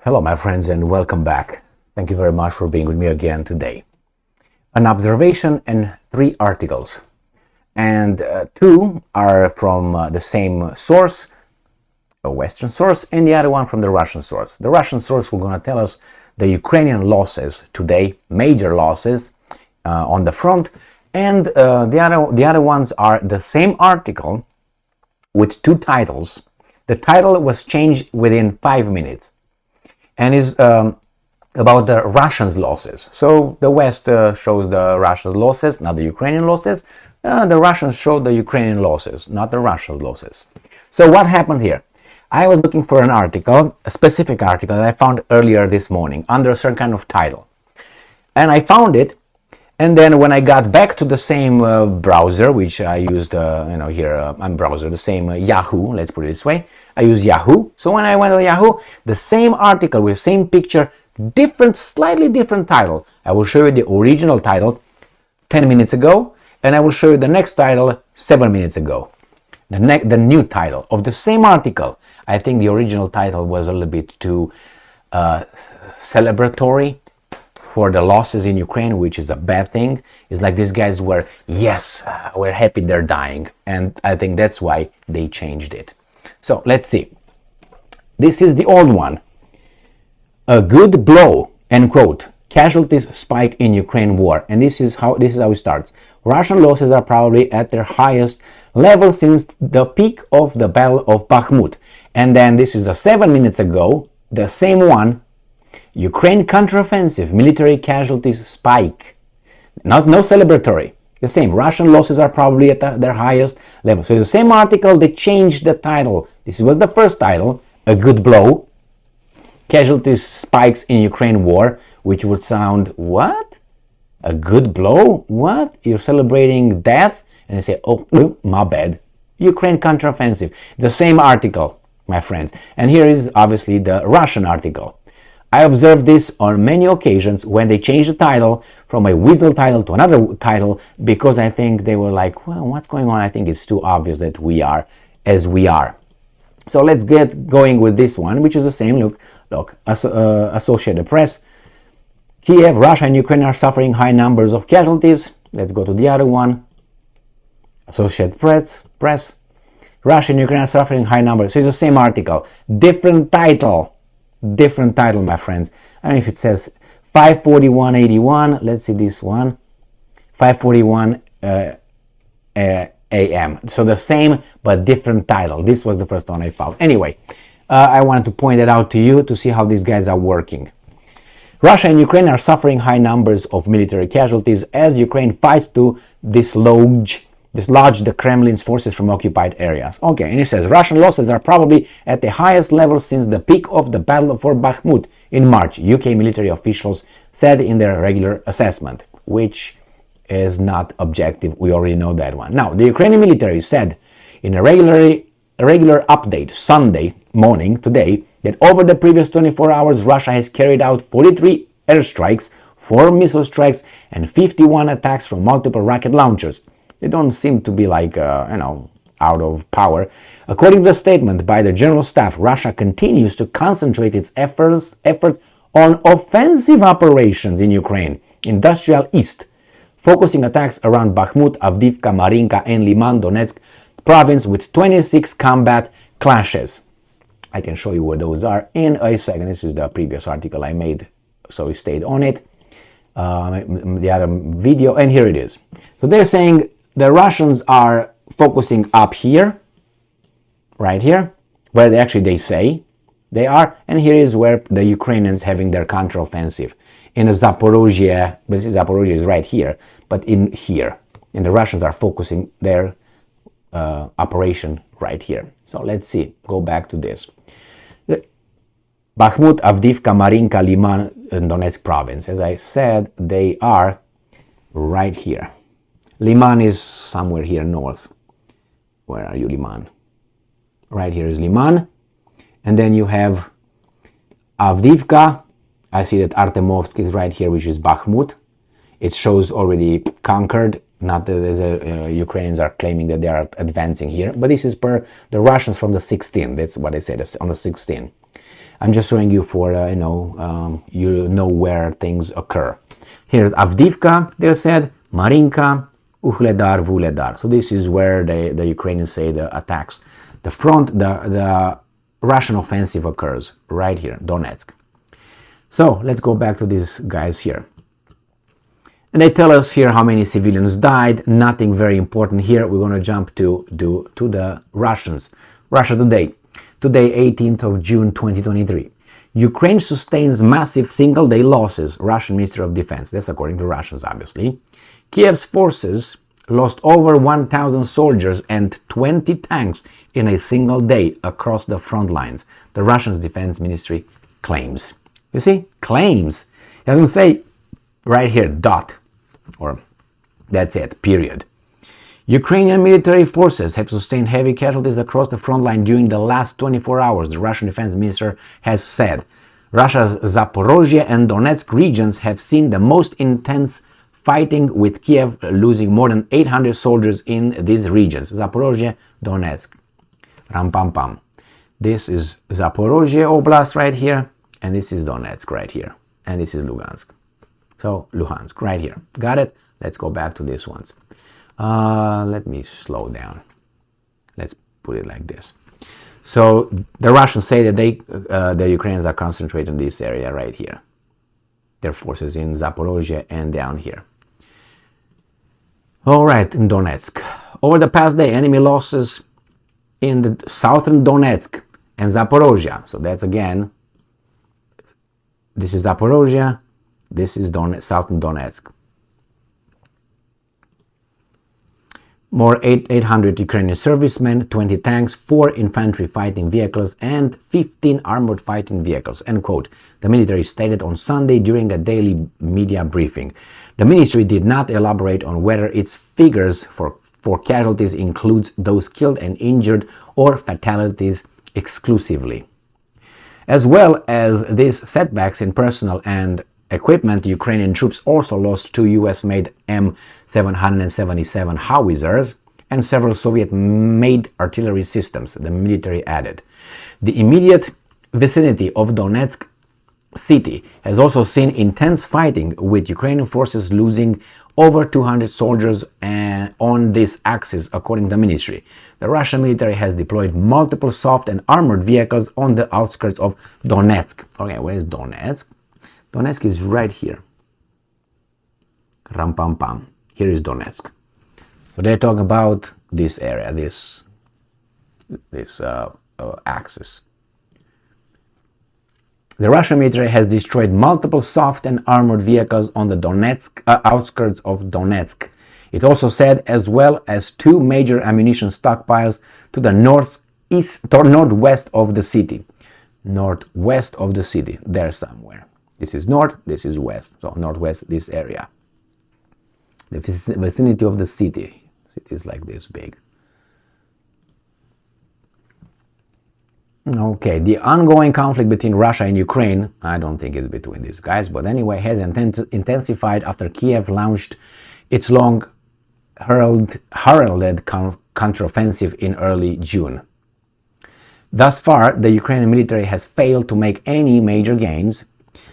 Hello, my friends, and welcome back. Thank you very much for being with me again today. An observation and 3 articles, and 2 are from the same source, a Western source, and the other one from the Russian source. The Russian source will going to tell us the Ukrainian losses today, major losses on the front, and the other ones are the same article with 2 titles. The title was changed within 5 minutes. And is about the Russians' losses. So the West shows the Russians' losses, not the Ukrainian losses. The Russians show the Ukrainian losses, not the Russians' losses. So what happened here? I was looking for an article, a specific article that I found earlier this morning under a certain kind of title. And I found it, and then when I got back to the same browser, which I used, here on browser, the same Yahoo, let's put it this way, I use Yahoo. So when I went to Yahoo, the same article with same picture, slightly different title. I will show you the original title 10 minutes ago, and I will show you the next title 7 minutes ago. The new title of the same article. I think the original title was a little bit too celebratory for the losses in Ukraine, which is a bad thing. It's like these guys were, yes, we're happy they're dying. And I think that's why they changed it. So let's see. This is the old one. A good blow, end quote. Casualties spike in Ukraine war. And this is how it starts. Russian losses are probably at their highest level since the peak of the Battle of Bakhmut. And then this is 7 minutes ago, the same one. Ukraine counteroffensive, military casualties spike. No celebratory. The same. Russian losses are probably at their highest level. So the same article, they changed the title. This was the first title, a good blow. Casualties spikes in Ukraine war, which would sound, what? A good blow? What? You're celebrating death? And they say, oh, my bad. Ukraine counteroffensive. The same article, my friends. And here is obviously the Russian article. I observed this on many occasions when they changed the title from a weasel title to another title, because I think they were like, well, what's going on? I think it's too obvious that we are as we are. So let's get going with this one, which is the same. Look, Associated Press. Kiev, Russia and Ukraine are suffering high numbers of casualties. Let's go to the other one. Associated Press. Russia and Ukraine are suffering high numbers. So it's the same article, different title. Different title, my friends. I don't know if it says 5:41:81. Let's see this one. 5:41 a.m. So the same but different title. This was the first one I found. Anyway, I wanted to point it out to you to see how these guys are working. Russia and Ukraine are suffering high numbers of military casualties as Ukraine fights to dislodge the Kremlin's forces from occupied areas. Okay, and it says Russian losses are probably at the highest level since the peak of the battle for Bakhmut in March, UK military officials said in their regular assessment, which is not objective. We already know that one. Now, the Ukrainian military said in a regular update Sunday morning today that over the previous 24 hours, Russia has carried out 43 airstrikes, 4 missile strikes, and 51 attacks from multiple rocket launchers. They don't seem to be like, out of power. According to the statement by the General Staff, Russia continues to concentrate its efforts on offensive operations in Ukraine, industrial east, focusing attacks around Bakhmut, Avdiivka, Marinka, and Liman, Donetsk province with 26 combat clashes. I can show you where those are in a second. This is the previous article I made, so we stayed on it. The other video, and here it is. So they're saying the Russians are focusing up here, right here, where they say they are, and here is where the Ukrainians having their counteroffensive in Zaporozhye. But Zaporozhye is right here, but in here, and the Russians are focusing their operation right here. So let's see. Go back to this. Bakhmut, Avdiivka, Marinka, Liman, and Donetsk province. As I said, they are right here. Liman is somewhere here north. Where are you, Liman? Right here is Liman. And then you have Avdiivka. I see that Artemovsk is right here, which is Bakhmut. It shows already conquered. Not that Ukrainians are claiming that they are advancing here. But this is per the Russians from the 16th. That's what I said, on the 16th. I'm just showing you for, you know where things occur. Here's Avdiivka, they said, Marinka, Uhledar, Vuhledar. So this is where the Ukrainians say the attacks. The Russian offensive occurs right here, Donetsk. So let's go back to these guys here. And they tell us here how many civilians died. Nothing very important here. We're going to jump to the Russians. Russia Today. Today, 18th of June 2023. Ukraine sustains massive single-day losses, Russian Minister of Defense. That's according to Russians, obviously. Kiev's forces lost over 1,000 soldiers and 20 tanks in a single day across the front lines, the Russian Defense Ministry claims. You see? Claims. It doesn't say right here, dot, or that's it, period. Ukrainian military forces have sustained heavy casualties across the front line during the last 24 hours, the Russian defense minister has said. Russia's Zaporozhye and Donetsk regions have seen the most intense fighting, with Kiev losing more than 800 soldiers in these regions. Zaporozhye, Donetsk. Ram pam pam. This is Zaporozhye Oblast right here, and this is Donetsk right here, and this is Lugansk. So Luhansk right here. Got it? Let's go back to these ones. Let me slow down. Let's put it like this. So the Russians say that the Ukrainians are concentrated in this area right here. Their forces in Zaporozhye and down here. All right, in Donetsk. Over the past day, enemy losses in the southern Donetsk and Zaporozhye. So that's again, this is Zaporozhye, this is southern Donetsk. More 800 Ukrainian servicemen, 20 tanks, 4 infantry fighting vehicles, and 15 armored fighting vehicles, end quote, the military stated on Sunday during a daily media briefing. The ministry did not elaborate on whether its figures for casualties includes those killed and injured or fatalities exclusively. As well as these setbacks in personnel and equipment, Ukrainian troops also lost 2 US-made M777 howitzers and several Soviet-made artillery systems, the military added. The immediate vicinity of Donetsk city has also seen intense fighting, with Ukrainian forces losing over 200 soldiers on this axis, according to the ministry. The Russian military has deployed multiple soft and armored vehicles on the outskirts of Donetsk. Okay, where is Donetsk? Donetsk is right here. Ram pam pam. Here is Donetsk. So they're talking about this area, this axis. The Russian military has destroyed multiple soft and armored vehicles on the Donetsk outskirts of Donetsk. It also said, as well as 2 major ammunition stockpiles to the northwest of the city. Northwest of the city, there somewhere. This is north, this is west. So northwest, this area. The vicinity of the city. City is like this big. Okay, the ongoing conflict between Russia and Ukraine, I don't think it's between these guys, but anyway, has intensified after Kiev launched its long-heralded counteroffensive in early June. Thus far, the Ukrainian military has failed to make any major gains,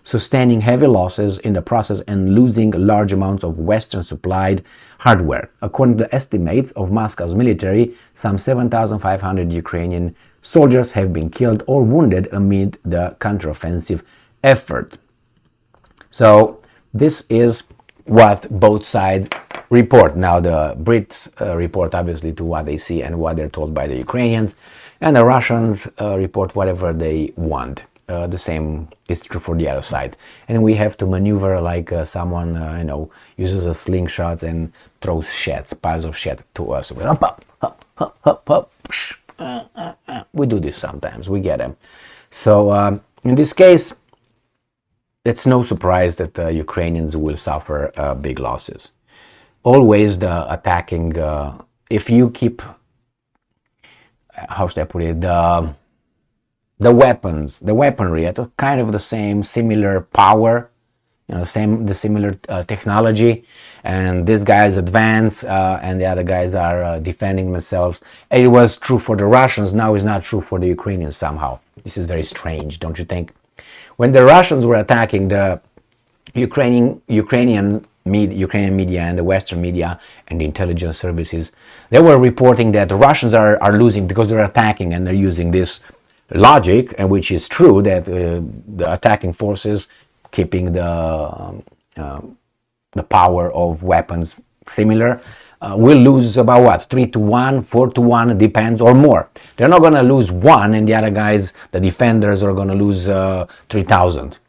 sustaining heavy losses in the process and losing large amounts of Western-supplied hardware. According to estimates of Moscow's military, some 7,500 Ukrainian soldiers have been killed or wounded amid the counteroffensive effort. So this is what both sides report. Now the Brits report obviously to what they see and what they're told by the Ukrainians, and the Russians report whatever they want. The same is true for the other side, and we have to maneuver like someone uses a slingshot and throws piles of shit to us. We do this sometimes, we get them. So in this case, it's no surprise that Ukrainians will suffer big losses. Always the attacking, if you keep, how should I put it, the weaponry at kind of the same similar power, you know, the similar technology, and these guys advance and the other guys are defending themselves. It was true for the Russians, now it's not true for the Ukrainians somehow. This is very strange, don't you think? When the Russians were attacking, the Ukrainian media and the Western media and the intelligence services, they were reporting that the Russians are losing because they're attacking, and they're using this logic, and which is true, that the attacking forces keeping the power of weapons similar will lose about what, 3-1, 4-1, depends, or more. They're not going to lose one and the other guys, the defenders, are going to lose 3,000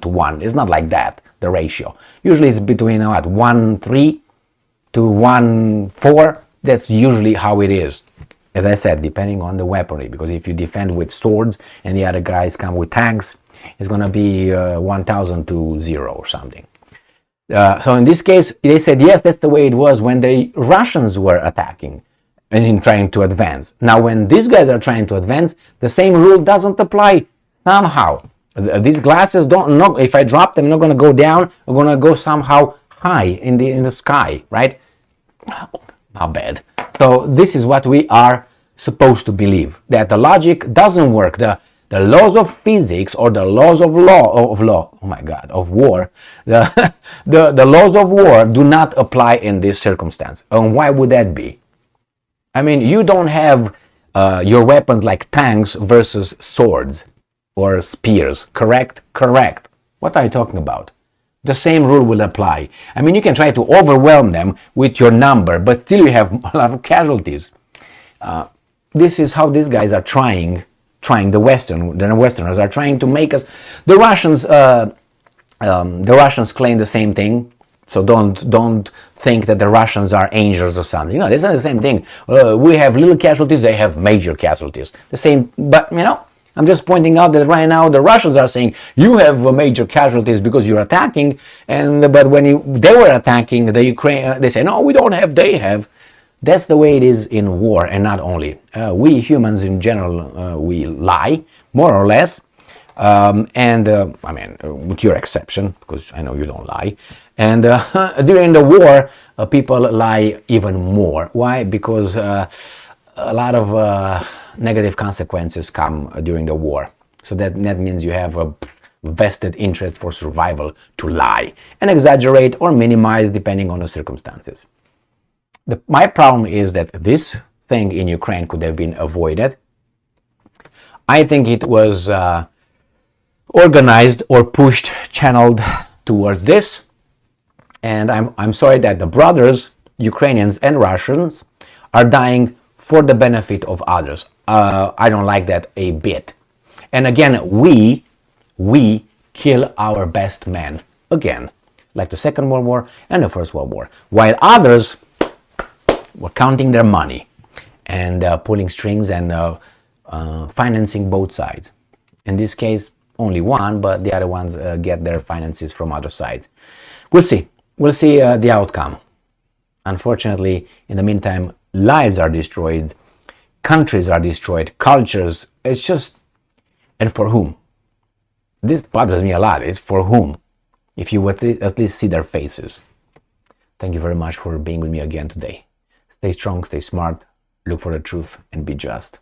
to 1. It's not like that, the ratio. Usually it's between what, 1-3 to 1-4. That's usually how it is. As I said, depending on the weaponry, because if you defend with swords and the other guys come with tanks, it's going to be 1,000 to 0 or something. So in this case, they said, yes, that's the way it was when the Russians were attacking and trying to advance. Now, when these guys are trying to advance, the same rule doesn't apply somehow. These glasses don't, if I drop them, they're not going to go down, they're going to go somehow high in the sky, right? Not bad. So this is what we are supposed to believe, that the logic doesn't work. The laws of physics, or the laws of war, the laws of war do not apply in this circumstance. And why would that be? I mean, you don't have your weapons like tanks versus swords or spears, correct? Correct. What are you talking about? The same rule will apply. I mean, you can try to overwhelm them with your number, but still you have a lot of casualties. This is how these guys are trying. The Westerners are trying to make us. The Russians claim the same thing. So don't think that the Russians are angels or something. No, it's not the same thing. We have little casualties, they have major casualties. The same, but you know, I'm just pointing out that right now the Russians are saying you have major casualties because you're attacking, but when they were attacking the Ukraine, they say no, we don't have, they have. That's the way it is in war, and not only. We humans in general, we lie, more or less, I mean, with your exception, because I know you don't lie. And during the war, people lie even more. Why? Because a lot of negative consequences come during the war. So that means you have a vested interest for survival to lie and exaggerate or minimize depending on the circumstances. My problem is that this thing in Ukraine could have been avoided. I think it was organized or pushed, channeled towards this. And I'm sorry that the brothers, Ukrainians and Russians, are dying for the benefit of others. I don't like that a bit. And again, we kill our best men again, like the Second World War and the First World War, while others were counting their money and pulling strings and financing both sides. In this case, only one, but the other ones get their finances from other sides. We'll see. We'll see the outcome. Unfortunately, in the meantime, lives are destroyed, countries are destroyed, cultures. It's just, and for whom? This bothers me a lot. It's for whom? If you would at least see their faces. Thank you very much for being with me again today. Stay strong, stay smart, look for the truth, and be just.